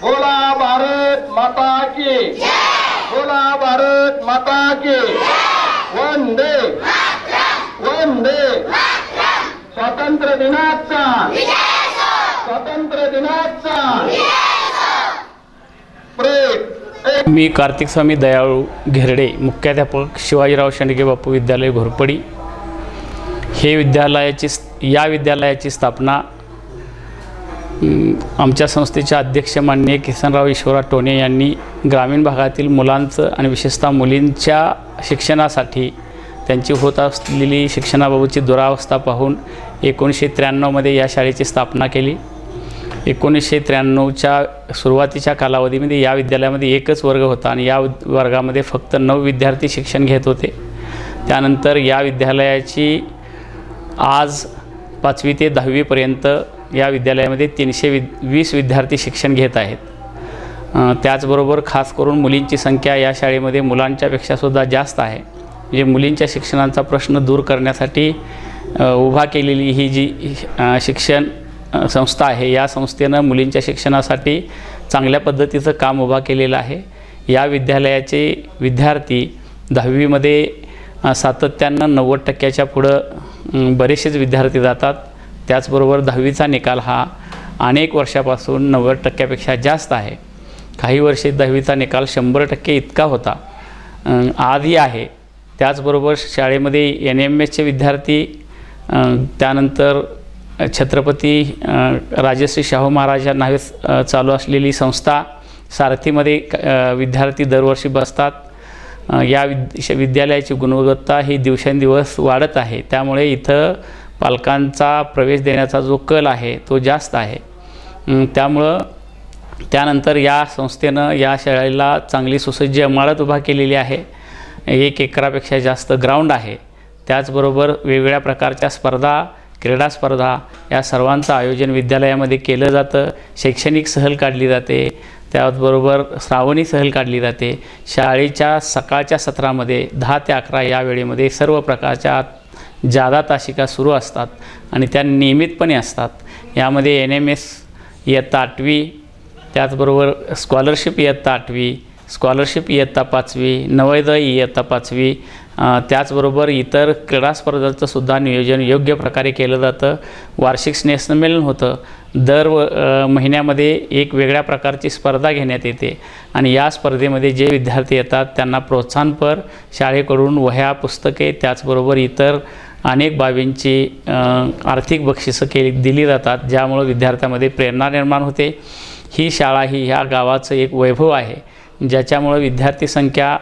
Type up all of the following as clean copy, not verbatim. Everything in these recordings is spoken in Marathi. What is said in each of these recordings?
बोला भारत माता की बोला भारत माता की वंदे वंदे स्वातंत्र्य दिनाचा स्वातंत्र्य दिनाचा मी कार्तिक स्वामी दयाळू घेरडे, मुख्याध्यापक शिवाजीराव शेंडगे बापू विद्यालय घोरपडी। या विद्यालयाची स्थापना आमच्या संस्थेचे अध्यक्ष माननीय किसनराव ईश्वरराव टोणे यांनी ग्रामीण भागातील मुलांचं आणि विशेषतः मुलींच्या शिक्षणासाठी त्यांची होत असलेली शिक्षणाबाबतची दुरावस्था पाहून 1993 मध्ये या शाळेची स्थापना केली। 1993च्या सुरुवातीच्या कालावधीमध्ये या विद्यालयामध्ये एकच वर्ग होता आणि या वर्गामध्ये फक्त 9 विद्यार्थी शिक्षण घेत होते। त्यानंतर या विद्यालयाची आज 5वी ते 10वी पर्यंत या विद्यालयामध्ये 320 विद्यार्थी शिक्षण घेत आहेत। त्याचबरोबर खास करून मुलींची संख्या या शाळेमध्ये मुलांच्यापेक्षा सुद्धा जास्त आहे। म्हणजे मुलींच्या शिक्षणाचा प्रश्न दूर करण्यासाठी उभा केलेली ही जी शिक्षण संस्था आहे, या संस्थेनं मुलींच्या शिक्षणासाठी चांगल्या पद्धतीचं काम उभा केलेलं आहे। या विद्यालयाचे विद्यार्थी 10वी मध्ये सातत्यानं 90% पुढं बरेचसेच विद्यार्थी जातात। त्याचबरोबर 10वीचा निकाल हा अनेक वर्षापासून 90%पेक्षा जास्त आहे। काही वर्षे 10वीचा निकाल 100% इतका होता, आजही आहे। त्याचबरोबर शाळेमध्ये NMSचे विद्यार्थी, त्यानंतर छत्रपती राजश्री शाहू महाराज या नावे चालू असलेली संस्था सारथीमध्ये विद्यार्थी दरवर्षी बसतात। या विद्यालयाची गुणवत्ता ही दिवसेंदिवस वाढत आहे, त्यामुळे इथं पालकांचा प्रवेश देण्याचा जो कल आहे तो जास्त आहे। त्यामुळं त्यानंतर या संस्थेनं या शाळेला चांगली सुसज्ज इमारत उभा केलेली आहे। 1 एकरापेक्षा जास्त ग्राउंड आहे। त्याचबरोबर वेगवेगळ्या प्रकारच्या स्पर्धा, क्रीडा स्पर्धा या सर्वांचं आयोजन विद्यालयामध्ये केलं जातं। शैक्षणिक सहल काढली जाते, त्याचबरोबर श्रावणी सहल काढली जाते। शाळेच्या सकाळच्या सत्रामध्ये 10 ते 11 या वेळेमध्ये सर्व प्रकारच्या जादा तासिका सुरू असतात आणि त्या नियमितपणे असतात। यामध्ये NMS इयत्ता 8वी, त्याचबरोबर स्कॉलरशिप इयत्ता 8वी, स्कॉलरशिप इयत्ता 5वी, नवोदय इयत्ता 5वी, त्याचबरोबर इतर क्रीडा स्पर्धांचं सुद्धा नियोजन योग्य प्रकारे केलं जातं। वार्षिक स्नेहसंमेलन होतं। दर महिन्यामध्ये एक वेगळ्या प्रकारची स्पर्धा घेण्यात येते आणि या स्पर्धेमध्ये जे विद्यार्थी येतात त्यांना प्रोत्साहनपर शाळेकडून वह्या, पुस्तके, त्याचबरोबर इतर अनेक बाबींची आर्थिक बक्षिसं दिली जातात, ज्यामुळे विद्यार्थ्यांमध्ये प्रेरणा निर्माण होते। ही शाळा ही ह्या गावाचं एक वैभव आहे, ज्याच्यामुळे विद्यार्थी संख्या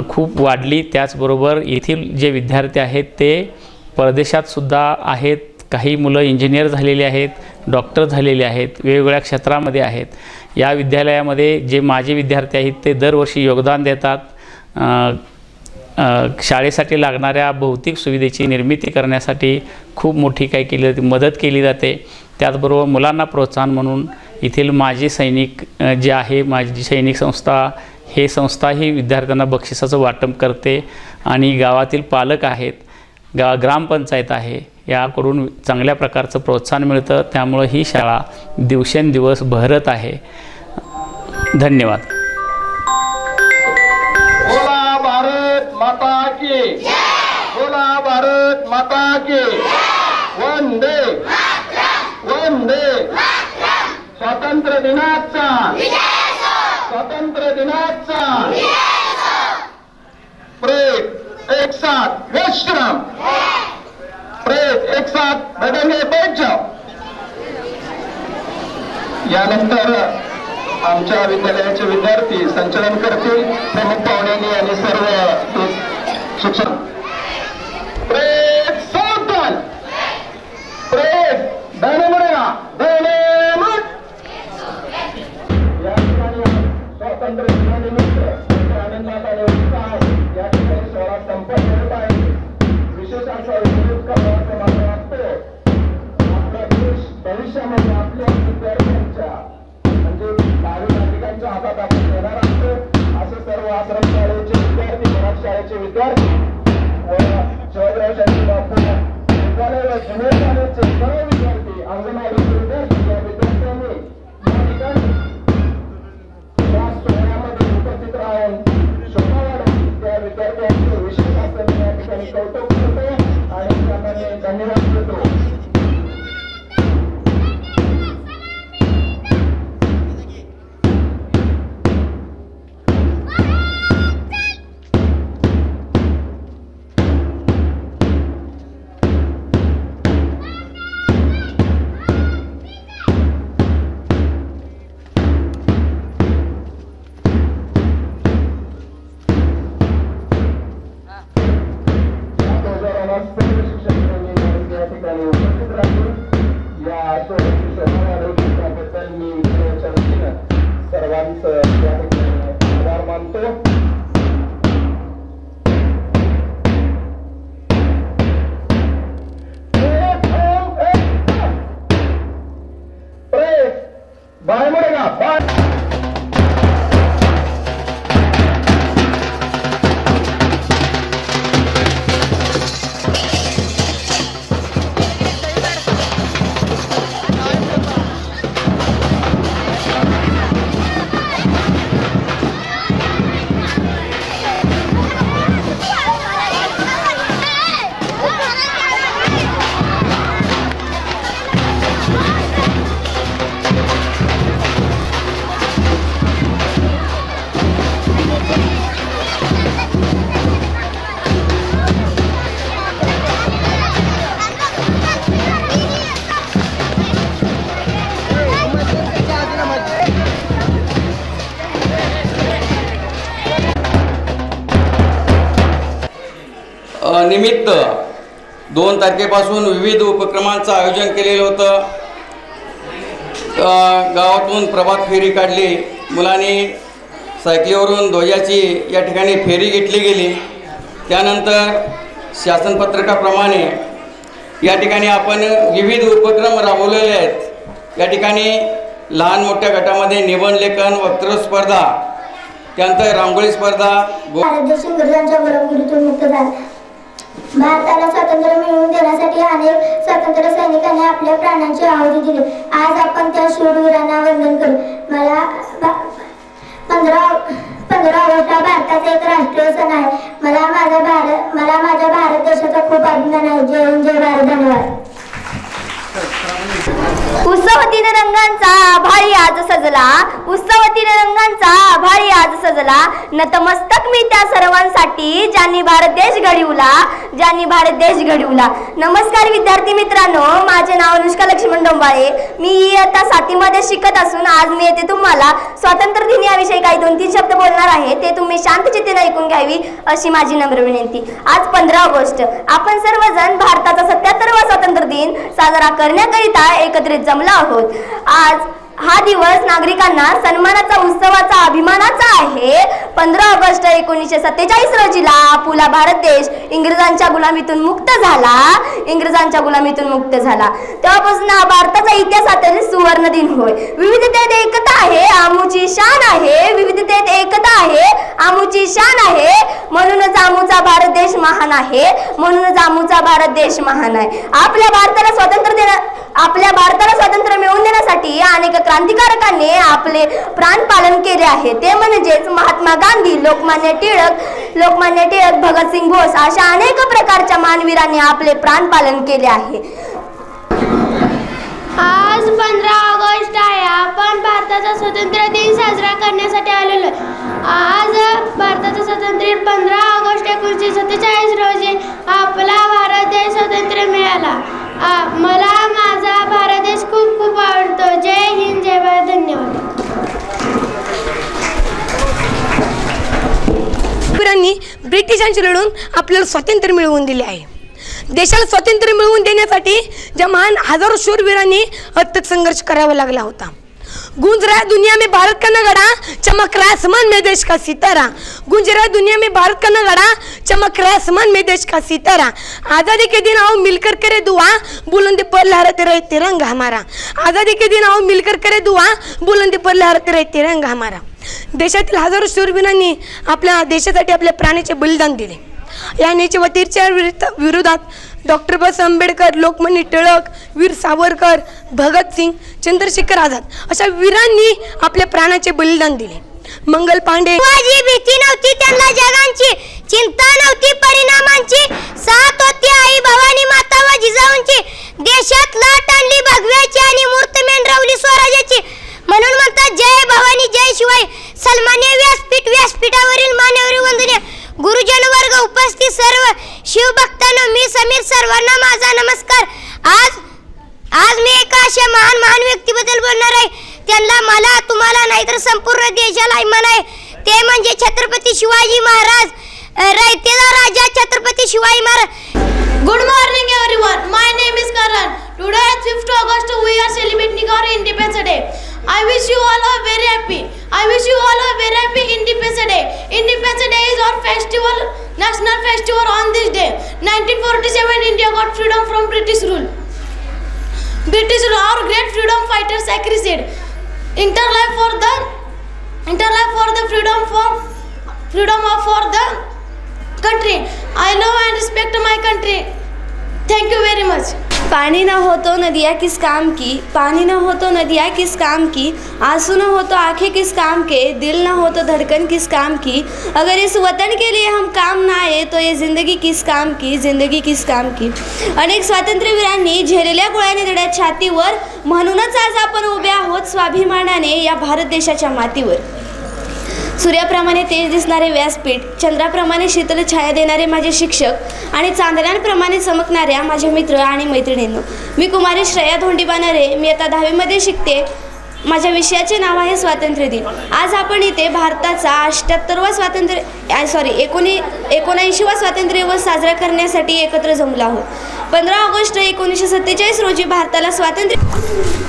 खूप वाढली। त्याचबरोबर येथील जे विद्यार्थी आहेत ते परदेशात सुद्धा आहेत। काही मुलं इंजिनियर झालेले आहेत, डॉक्टर झालेले आहेत, वेगवेगळ्या क्षेत्रामध्ये आहेत। या विद्यालयामध्ये जे माजी विद्यार्थी आहेत ते दरवर्षी योगदान देतात। शाळेसाठी लागणाऱ्या भौतिक सुविधेची निर्मिती करण्यासाठी खूप मोठी मदत केली जाते। त्याचबरोबर मुलांना प्रोत्साहन म्हणून येथील माजी सैनिक जे आहे, माजी सैनिक संस्था, हे संस्था ही विद्यार्थ्यांना बक्षिसाचं वाटप करते आणि गावातील पालक आहेत, ग्रामपंचायत आहे, याकडून चांगल्या प्रकारचं प्रोत्साहन मिळतं। त्यामुळे ही शाळा दिवसेंदिवस बहरत आहे। धन्यवाद। बोला भारत माता की बोला भारत माता की वंदे वंदे स्वातंत्र्य दिनाचा स्वातंत्र्य दिनाचा प्रेत एक साथ विश्राम, प्रेत एक साथ बैठेंगे, बैठ जाओ। यानंतर आमच्या विद्यालयाचे विद्यार्थी संचलन करतील। प्रमुख पाहुण्यांनी आणि सर्व शिक्षक प्रेत सावधान, प्रेत दाणे मुडेगा, दाणे मुड। या ठिकाणी स्वातंत्र्य दिनानिमित्त आनंदात आणि उत्साह या ठिकाणी सोहळा संपन्न होत आहे। विशेष असा उल्लेख करण्याचा मला वाटतो, आपला देश भविष्यामध्ये आपल्या विद्यार्थ्यांच्या म्हणजे भावी नागरिकांच्या हातात आपण देणार असतो। असे सर्व आश्रमशाळेचे विद्यार्थी, मराठी शाळेचे विद्यार्थी सर्वांचं या ठिकाणी आभार मानतो. बाय मुडेगा बाय. निमित्त 2 तारखेपासून विविध उपक्रमांचं आयोजन केलेलं होतं. गावातून प्रभात फेरी काढली, मुलांनी सायकलीवरून ध्वजाची या ठिकाणी फेरी घेतली गेली. त्यानंतर शासन पत्रकाप्रमाणे या ठिकाणी आपण विविध उपक्रम राबवलेले आहेत. या ठिकाणी लहान मोठ्या गटामध्ये निबंध लेखन, वक्तृत्व स्पर्धा, त्यानंतर रांगोळी स्पर्धा. भारताला स्वातंत्र्य मिळवून देण्यासाठी अनेक स्वातंत्र्य सैनिकांनी आपल्या प्राणांची आहुती दिली. आज आपण त्या शूरवीरांना वंदन करू. मला 15 ऑगस्ट हा भारताचा एक राष्ट्रीय सण आहे. मला माझ्या भारत देशाचा खूप अभिमान आहे. जय हिंद, जय भारत. धन्यवाद. उत्सवतीने रंगांचा आभाळी आज सजला, उत्सवतीने रंगांचा आभाळी आज सजला. नतमस्तक मी त्या सर्वांसाठी ज्यांनी भारत देश घडविला, ज्यांनी भारत देश घडविला. नमस्कार विद्यार्थी मित्रांनो, माझे नाव अनुष्का लक्ष्मण डोंबाळे. मी इयत्ता 7वी मध्ये शिकत असून आज मी येथे तुम्हाला स्वातंत्र्य दिन याविषयी काही 2-3 शब्द बोलणार आहे. ते तुम्ही शांतचित्तेने ऐकून घ्यावी अशी माझी नम्र विनंती. आज 15 ऑगस्ट आपण सर्वजण भारताचा 77वा स्वातंत्र्य दिन साजरा करण्याकरिता एकत्रित जमलो आहोत. आज हा दिवस नागरिकांना सन्मानाचा, उत्सवाचा, अभिमानाचा आहे. 15 ऑगस्ट 1947 रोजीला आपला भारत देश इंग्रजांच्या गुलामीतून मुक्त झाला, इंग्रजांच्या गुलामीतून मुक्त झाला. तेव्हापासून हा भारताचा इतिहासातील सुवर्ण दिन होय. विविधतेत एकता आहे, आमूची शान आहे. विविधतेत एकता आहे, आमूची शान आहे. म्हणूनच आमूचा भारत देश महान आहे, म्हणूनच आमूचा भारत देश महान आहे. आपल्या भारताला स्वातंत्र्य मिळवून देण्यासाठी अनेक क्रांतिकारकांनी आपले प्राण पालन केले आहे. ते म्हणजेच महात्मा गांधी, लोकमान्य टिळक, भगतसिंग बोस अशा अनेक प्रकारच्या मानवीरांनी आपले प्राण पालन केले आहे. आज 15 ऑगस्ट आहे. आपण भारताचा स्वातंत्र्य दिन साजरा करण्यासाठी आलेलो आहे. आज भारताचा स्वातंत्र्य 15 ऑगस्ट 1947 रोजी आपला भारत देश स्वातंत्र्य मिळाला. मला माझा भारत देश खूप खूप आवडतो. जय हिंद, जय भारत. धन्यवाद. ब्रिटिशांशी लढून आपल्याला स्वातंत्र्य मिळवून दिले आहे. देशाला स्वातंत्र्य मिळवून देण्यासाठी ज्या महान हजारो शूरवीरांनी अथक संघर्ष करावा लागला होता. गूंज रहा दुनिया में भारत का नगाड़ा, चमक रहा आसमान में देश का सितारा. गूंज रहा दुनिया में भारत का नगाड़ा, चमक रहा आसमान में देश का सितारा. आज़ादी के दिन आओ मिलकर करे दुआ, बुलंदी पर लहराते रहे तिरंगा हमारा. आज़ादी के दिन आओ मिलकर करे दुआ, बुलंदी पर लहराते रहे तिरंगा हमारा. देशातील हजारो शूरवीरांनी आपल्या देशासाठी आपल्या प्राणाचे बलिदान दिले. या नीचवतीच्या विरोधात डॉक्टर बाबासाहेब आंबेडकर, लोकमान्य टिळक, वीर सावरकर, भगतसिंग, चंद्रशेखर आझाद अशा वीरांनी आपल्या प्राणाचे बलिदान दिले. मंगल पांडे. माझी भीती नव्हती त्यांना जगांची, चिंता नव्हती परिणामांची, साथ होती आई भवानी माता व जिजाऊंची. देशात लाट आणली भगव्याची आणि मूर्त मेंढरवली स्वराज्याची. म्हणून म्हणतात जय भवानी जय शिवाई. सन्मान्य व्यासपीठावरील मान्यवर वंदनीय गुरुजन वर्ग, उपस्थित सर्व शिवभक्तांनो, मी समीर, सर्वांना माझा नमस्कार. आज मी एका अशा महान व्यक्तीबद्दल बोलणार आहे. त्यांना मला, तुम्हाला नाहीतर संपूर्ण देशाला अभिमान आहे. ते म्हणजे छत्रपती शिवाजी महाराज, रयतेचा राजा Chhatrapati Shivaji Maharaj. Good morning everyone. My name is Karan. Today is 5th August. We are celebrating our Independence Day. I wish you all a very happy. I wish you all a very happy Independence Day. Independence Day is our festival, national festival on this day. 1947 India got freedom from British rule. British rule, our great freedom fighters sacrificed interlife for the freedom for the country. I love and respect my country. Thank you very much. पानी न हो तो नदियाँ किस काम की, पानी न हो तो नदियाँ किस काम की, आंसू न हो तो आंखें किस काम के, दिल न हो तो धड़कन किस काम की, अगर इस वतन के लिए हम काम ना आए तो ये ज़िंदगी किस काम की, ज़िंदगी किस काम की. अनेक स्वातंत्र्यवीरांनी झेलेल्या गोळ्याने दड्यात छातीवर, म्हणूनच आज आपण उभे आहोत स्वाभिमानाने या भारत देशाच्या मातीवर. सूर्याप्रमाणे तेज दिसणारे व्यासपीठ, चंद्राप्रमाणे शीतल छाया देणारे माझे शिक्षक आणि चांदण्यांप्रमाणे चमकणाऱ्या माझे मित्र आणि मैत्रिणींनो. मी कुमारी श्रेया धोंडीबानरे. मी आता 10वीमध्ये शिकते. माझ्या विषयाचे नाव आहे स्वातंत्र्य दिन. आज आपण इथे भारताचा 78वा 79वा स्वातंत्र्य दिवस साजरा करण्यासाठी एकत्र जमलो आहोत. 15 ऑगस्ट 1947 रोजी भारताला स्वातंत्र्य.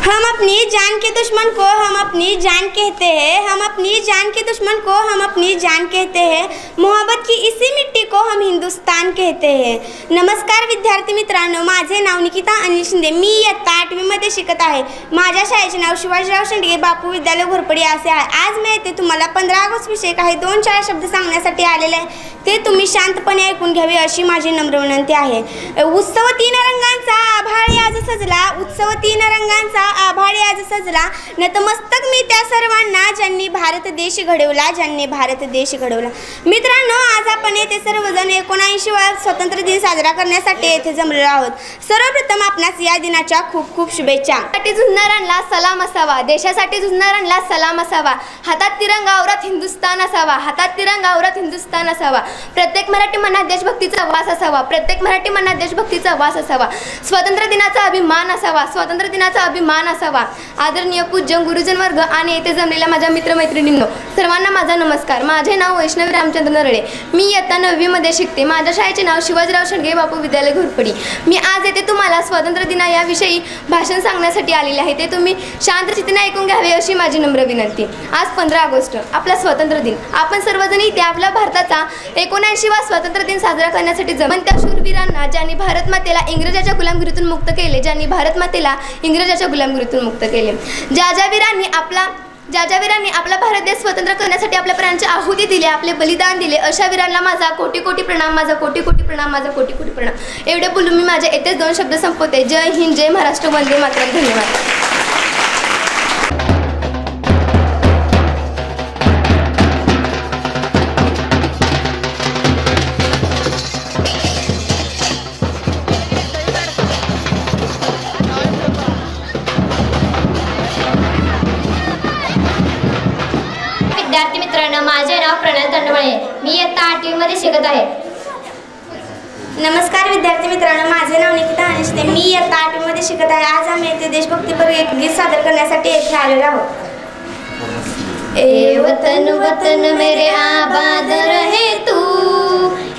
हम अपनी जान के दुश्मन को हम अपनी जान कहते हैं, हम अपनी जान के दुश्मन को हम अपनी जान कहते हैं, मोहब्बत की इसी मिट्टी को हम हिंदुस्तान कहते हैं. नमस्कार विद्यार्थी मित्रांनो, माझे नाव निकिता अनिल शिंदे. मी इयत्ता 8वीमध्ये शिकत आहे. माझ्या शाळेचे नाव शिवाजीराव शेंडगे बापू विद्यालय घोरपडी असे आहे. आज मी येथे तुम्हाला 15 ऑगस्ट विषयी काही 2-4 शब्द सांगण्यासाठी आलेले आहे. ते तुम्ही शांतपणे ऐकून घ्यावे अशी माझी नम्र विनंती आहे. उत्सव 3 रंगांचा आभाळ आज सजला, उत्सव 3 रंगांचा आभाळ आज सजला, नतमस्तक मी त्या सर्वांना ज्यांनी भारत देश घडवला, ज्यांनी भारत देश घडवला. मित्रांनो, आज आपण येथे सर्वजण 79वा स्वातंत्र्य दिन साजरा करण्यासाठी येथे जमलेलो आहोत. सर्वप्रथम आपणास या दिनाच्या खूप खूप शुभेच्छा. देशासाठी झुंजणाऱ्यांना सलाम असावा, देशासाठी झुंजणाऱ्यांना सलाम असावा. हातात तिरंगा औरात हिंदुस्तान असावा, हातात तिरंगा औरात हिंदुस्तान असावा. प्रत्येक मराठी मनात देशभक्तीचा वास असावा, प्रत्येक मराठी मनात देशभक्तीचा वास असावा. स्वातंत्र्य दिनाचा अभिमान असावा, स्वातंत्र्य दिनाचा अभिमान असावा. आदरणीय पूज्य गुरुजन वर्ग आणि येथे जमलेल्या माझ्या मित्रमैत्रिणींनो, सर्वांना माझा नमस्कार. माझे नाव वैष्णवी रामचंद्र नरळे. मी इयत्ता 9वीमध्ये शिकते. माझ्या शाळेचे नाव शिवाजीराव शेंडगे बापू विद्यालय घोरपडी. मी आज येथे तुम्हाला स्वातंत्र्य दिना याविषयी भाषण सांगण्यासाठी आलेले आहे. ते तुम्ही शांत चित्ताने ऐकून घ्यावे अशी माझी नम्र विनंती. आज 15 ऑगस्ट आपला स्वातंत्र्य दिन. आपण सर्वजण इथे आपल्या भारताचा 79वा स्वातंत्र्य दिन साजरा करण्यासाठी जमून त्या शूरवीरांना ज्यांनी भारत मातेला इंग्रजाच्या गुलामगिरीतून मुक्त केले, ज्यांनी भारत मातेला इंग्रजाच्या गुलामगिरीतून मुक्त केले, ज्या ज्या वीरांनी आपला भारत देश स्वतंत्र करण्यासाठी आपल्या प्राणांची आहुती दिली, आपले बलिदान दिले, अशा वीरांना माझा कोटी कोटी प्रणाम, माझा कोटी कोटी प्रणाम, माझा कोटी कोटी प्रणाम. एवढे बोलून मी माझे येथेच 2 शब्द संपवते. जय हिंद, जय महाराष्ट्र, वंदे मातरम. धन्यवाद. विद्यार्थी मित्रांनो, माझे नाव प्रणय तंडवळे. मी इयत्ता 8वीमध्ये शिकत आहे. नमस्कार विद्यार्थी मित्रांनो, माझे नाव निकिता अनिल शिंदे. मी इयत्ता 8वीमध्ये शिकत आहे. आज आम्ही येथे देशभक्तीपर एक गीत सादर करण्यासाठी येथे आलेलो आहोत. ए वतन वतन मेरे आबाद रहे तू,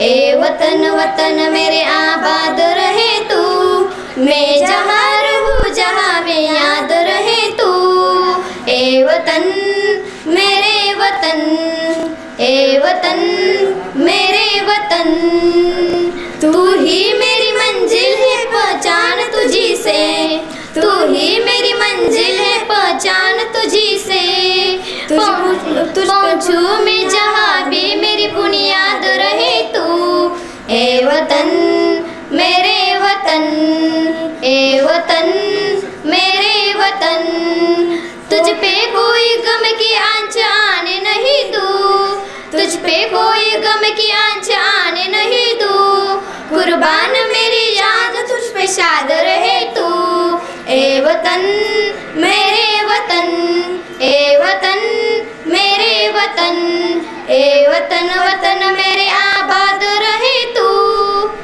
ए वतन वतन मेरे आबाद रहे तू, मैं जहाँ रहूँ जहाँ में याद रहे तू. ए वतन मेरे वतन, ए वतन मेरे वतन, तू ही मेरी मंजिल है पहचान तुझी से, तू ही मेरी मंजिल है पहचान तुझी से. पहुँचूं मैं जहाँ भी मेरी बुनियाद रहे तू. ए वतन मेरे वतन, ए वतन मेरे वतन, तुझ पे कोई गम की आंच आने नहीं दूँ, तुझ पे कोई गम की आंच आने नहीं दूँ. कुर्बान मेरी याद तुझ पे शाद रहे तू. ए वतन मेरे वतन, ए वतन मेरे वतन, ए वतन वतन मेरे आबाद रहे तू,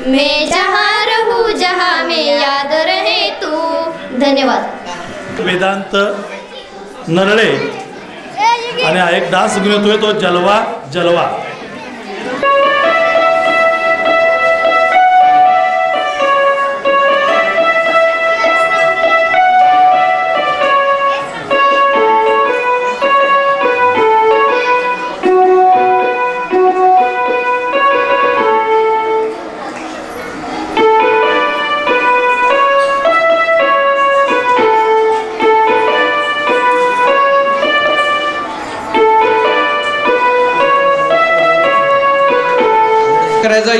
मैं जहाँ रहूँ जहाँ में याद रहे तू. धन्यवाद. वेदांत नरळे आणि हा एक डान्स घेऊन येतोय तो जलवा जलवा. करायचा.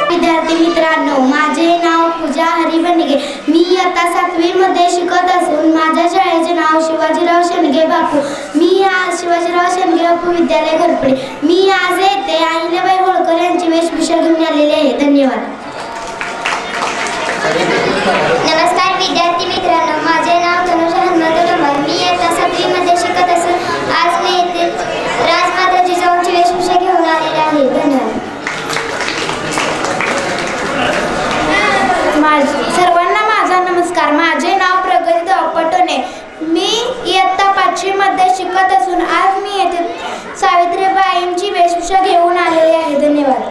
विद्यार्थी मित्रांनो, माझे नाव पूजा हरी बंडगे. मी आता 7वी मध्ये शिकत असून माझ्या शाळेचे नाव शिवाजीराव शेंडगे बापू. मी आज शिवाजीराव शेंडगे बापू विद्यालय घोरपडे. मी आज येथे अहिल्याबाई होळकर यांची वेशभूषा घेऊन आलेली आहे. धन्यवाद. नमस्कार विद्यार्थी मित्रांनो, माझे नाव तनुजा हनुमंत डोंबार. मी आता 7वी मध्ये शिकत असून आज मी येथे राजमाता जिजाऊंची वेशभूषा घेऊन आलेली आहे. धन्यवाद. सर्वांना माझा नमस्कार. माझे नाव प्रगती पटोने. मी इयत्ता 5वी मध्ये शिकत असून आज मी येथे सावित्रीबाईंची वेशभूषा घेऊन आलेली आहे. धन्यवाद.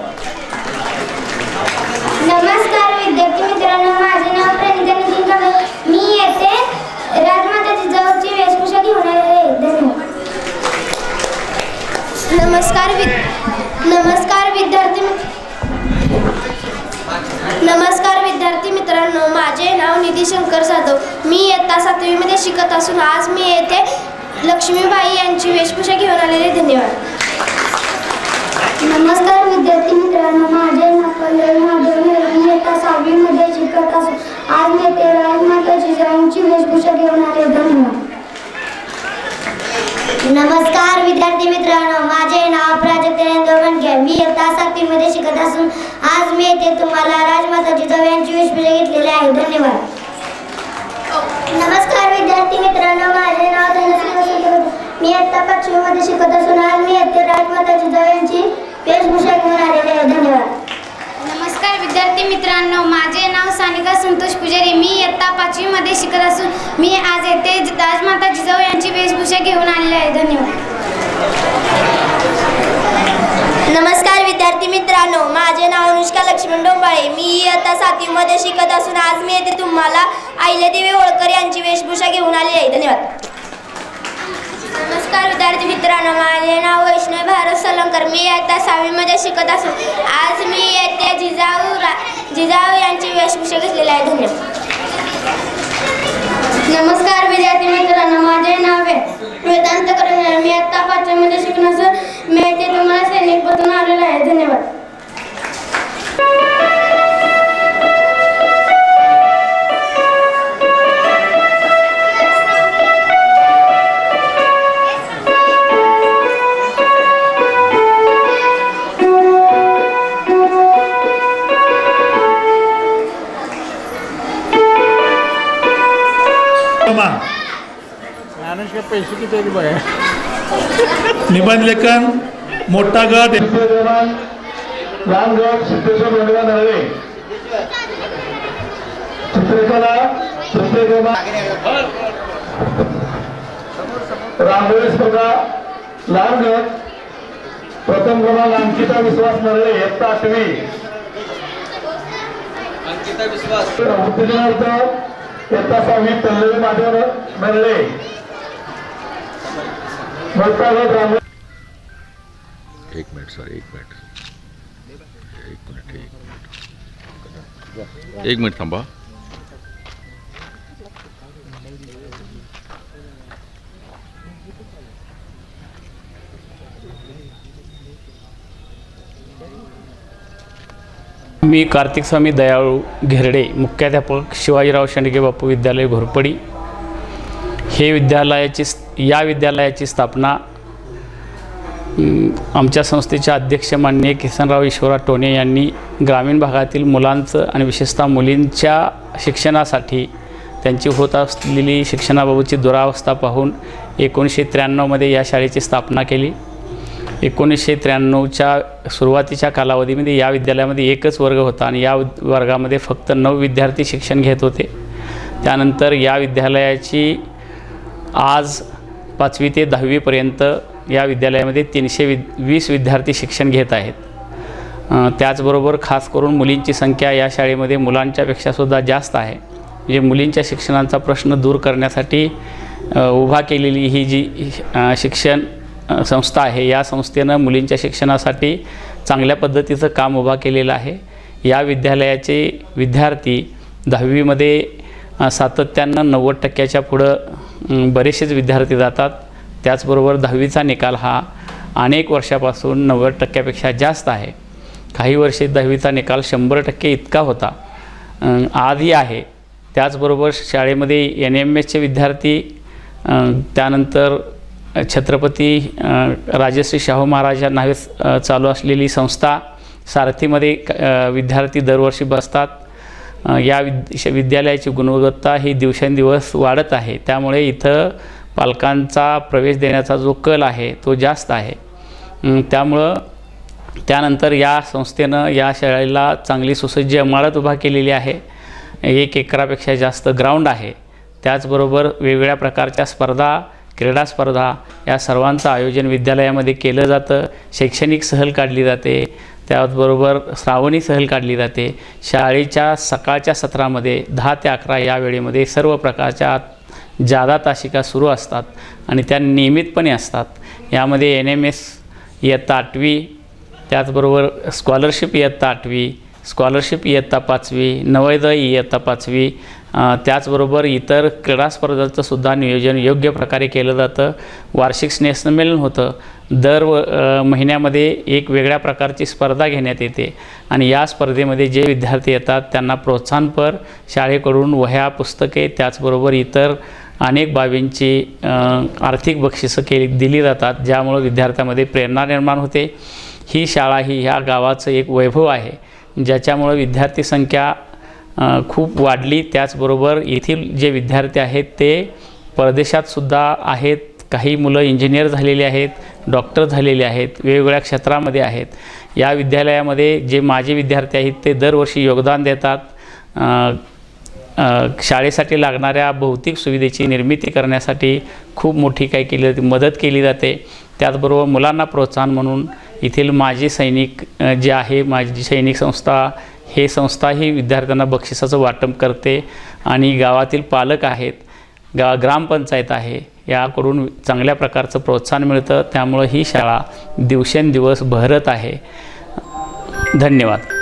नमस्कार विद्यार्थी मित्रांनो, माझे नाव प्रणिता नितीन कांबळे. मी येथे राजमाता जिजाऊंची वेशभूषा घेऊन आलेली आहे. धन्यवाद. नमस्कार विद्यार्थी मित्रांनो, माझे नाव निधी शंकर जाधव. मी इयत्ता 7वी मध्ये शिकत असून आज मी येथे लक्ष्मीबाई यांची वेशभूषा घेऊन आलेली. धन्यवाद. नमस्कार विद्यार्थी मित्रांनो, माझे नाव पल्लवी महादेव. मी इयत्ता 6वी मध्ये शिकत असून आज मी येथे राजमाता जिजाऊंची वेशभूषा घेऊन आले. धन्यवाद. नमस्कार विद्यार्थी मित्रांनो, माझे नाव प्राजक्ता बनके. मी इयत्ता 7वी मध्ये शिकत असून आज मी येथे तुम्हाला राजमाता जिजाऊ यांची वेशभूषा घेतलेली आहे. धन्यवाद. नमस्कार विद्यार्थी मित्रांनो, माझे नाव धनश्री वसंत गुरु. मी इयत्ता 5वी मध्ये शिकत असून आज मी येथे राजमाता जिजाऊ यांची वेशभूषा घेऊन आलेली आहे. धन्यवाद. नमस्कार विद्यार्थी मित्रांनो, माझे नाव सानिका संतोष पुजारी. मी इयत्ता 5वी मध्ये शिकत असून मी आज येथे राजमाता जिजाऊ यांची वेशभूषा घेऊन आलेली आहे. धन्यवाद. नमस्कार विद्यार्थी मित्रांनो, माझे नाव अनुष्का लक्ष्मण डोंबाळे. मी इयत्ता 7वी मध्ये शिकत असून आज मी येथे तुम्हाला अहिल्यादेवी होळकर यांची वेशभूषा घेऊन आलेली आहे. धन्यवाद. नमस्कार विद्यार्थी मित्रांनो, माझे नाव वैष्णव भारत सलंकर. मी इयत्ता 6वी मध्ये शिकत असून आज मी येथे जिजाऊ यांची वेशभूषा घेतलेली आहे. धन्यवाद. नमस्कार विद्यार्थी मित्रांनो, माझे नाव वेदांत करंजन. मी इयत्ता 5वी मध्ये शिकत असून मी येथे तुम्हाला सैनिक पदून आलेलो आहे. धन्यवाद. पैसे किती आहेत बघा. निबंध लेखन मोठा गट लहान गट सिद्धेश्वर लोंढवा नरळे. चित्रकला तृतीय रांगोळी स्पर्धा लहान गट प्रथम क्रमांक अंकिता विश्वास नरळे इयत्ता 8वी. अंकिता विश्वास. उत्तेजनार्थ इयत्ता 6वी पल्लवी महादेव नरळे. मोठा गट रांगोळी. एक मिनिट थांबा. मी कार्तिक स्वामी दयाळू घेरडे, मुख्याध्यापक शिवाजीराव शेंडगे बापू विद्यालय घोरपडी. या विद्यालयाची स्थापना आमच्या संस्थेचे अध्यक्ष माननीय किसनराव ईश्वरराव टोणे यांनी ग्रामीण भागातील मुलांचं आणि विशेषतः मुलींच्या शिक्षणासाठी त्यांची होत असलेली शिक्षणाबाबतची दुरावस्था पाहून 1993मध्ये या शाळेची स्थापना केली. 1993च्या सुरुवातीच्या कालावधीमध्ये या विद्यालयामध्ये एकच वर्ग होता आणि या वर्गामध्ये फक्त 9 विद्यार्थी शिक्षण घेत होते. त्यानंतर या विद्यालयाची आज 5वी ते 10वीपर्यंत या विद्यालयामध्ये 320 विद्यार्थी शिक्षण घेत आहेत. त्याचबरोबर खास करून मुलींची संख्या या शाळेमध्ये मुलांच्यापेक्षासुद्धा जास्त आहे. म्हणजे मुलींच्या शिक्षणाचा प्रश्न दूर करण्यासाठी उभा केलेली ही जी शिक्षण संस्था आहे, या संस्थेनं मुलींच्या शिक्षणासाठी चांगल्या पद्धतीचं काम उभा केलेलं आहे. या विद्यालयाचे विद्यार्थी 10वीमध्ये सातत्यानं 90% पुढं बरेचसेच विद्यार्थी जातात. त्याचबरोबर 10वीचा निकाल हा अनेक वर्षापासून 90%पेक्षा जास्त आहे. काही वर्षे 10वीचा निकाल 100% इतका होता, आजही आहे. त्याचबरोबर शाळेमध्ये NMSचे विद्यार्थी, त्यानंतर छत्रपती राजश्री शाहू महाराज या नावे चालू असलेली संस्था सारथीमध्ये विद्यार्थी दरवर्षी बसतात. या विद्यालयाची गुणवत्ता ही दिवसेंदिवस वाढत आहे. त्यामुळे इथं पालकांचा प्रवेश देण्याचा जो कल आहे तो जास्त आहे. त्यामुळं त्यानंतर या संस्थेनं या शाळेला चांगली सुसज्ज इमारत उभा केलेली आहे. 1 एकरापेक्षा जास्त ग्राउंड आहे. त्याचबरोबर वेगवेगळ्या प्रकारच्या स्पर्धा, क्रीडा स्पर्धा या सर्वांचं आयोजन विद्यालयामध्ये केलं जातं. शैक्षणिक सहल काढली जाते. त्याचबरोबर श्रावणी सहल काढली जाते. शाळेच्या सकाळच्या सत्रामध्ये 10 ते 11 या वेळेमध्ये सर्व प्रकारच्या जादा तासिका सुरू असतात आणि त्या नियमितपणे असतात. यामध्ये NMS इयत्ता 8वी, त्याचबरोबर स्कॉलरशिप इयत्ता 8वी, स्कॉलरशिप इयत्ता 5वी, नवोदय इयत्ता 5वी, त्याचबरोबर इतर क्रीडा स्पर्धांचंसुद्धा नियोजन योग्य प्रकारे केलं जातं. वार्षिक स्नेहसंमेलन होतं. दर महिन्यामध्ये एक वेगळ्या प्रकारची स्पर्धा घेण्यात येते आणि या स्पर्धेमध्ये जे विद्यार्थी येतात त्यांना प्रोत्साहनपर शाळेकडून वह्या, पुस्तके, त्याचबरोबर इतर अनेक बाबींची आर्थिक बक्षिसं दिली जातात, ज्यामुळे विद्यार्थ्यांमध्ये प्रेरणा निर्माण होते. ही शाळा ही ह्या गावाचं एक वैभव आहे, ज्याच्यामुळे विद्यार्थी संख्या खूप वाढली. त्याचबरोबर येथील जे विद्यार्थी आहेत ते परदेशातसुद्धा आहेत. काही मुलं इंजिनियर झालेले आहेत, डॉक्टर झालेले आहेत, वेगवेगळ्या क्षेत्रामध्ये आहेत. या विद्यालयामध्ये जे माजी विद्यार्थी आहेत ते दरवर्षी योगदान देतात. शाळेसाठी लागणाऱ्या भौतिक सुविधेची निर्मिती करण्यासाठी खूप मोठी मदत केली जाते. त्याचबरोबर मुलांना प्रोत्साहन म्हणून येथील माजी सैनिक जे आहे, माजी सैनिक संस्था, हे संस्था ही विद्यार्थ्यांना बक्षिसाचं वाटप करते आणि गावातील पालक आहेत, ग्रामपंचायत आहे, याकडून चांगल्या प्रकारचं प्रोत्साहन मिळतं. त्यामुळे ही शाळा दिवसेंदिवस बहरत आहे. धन्यवाद.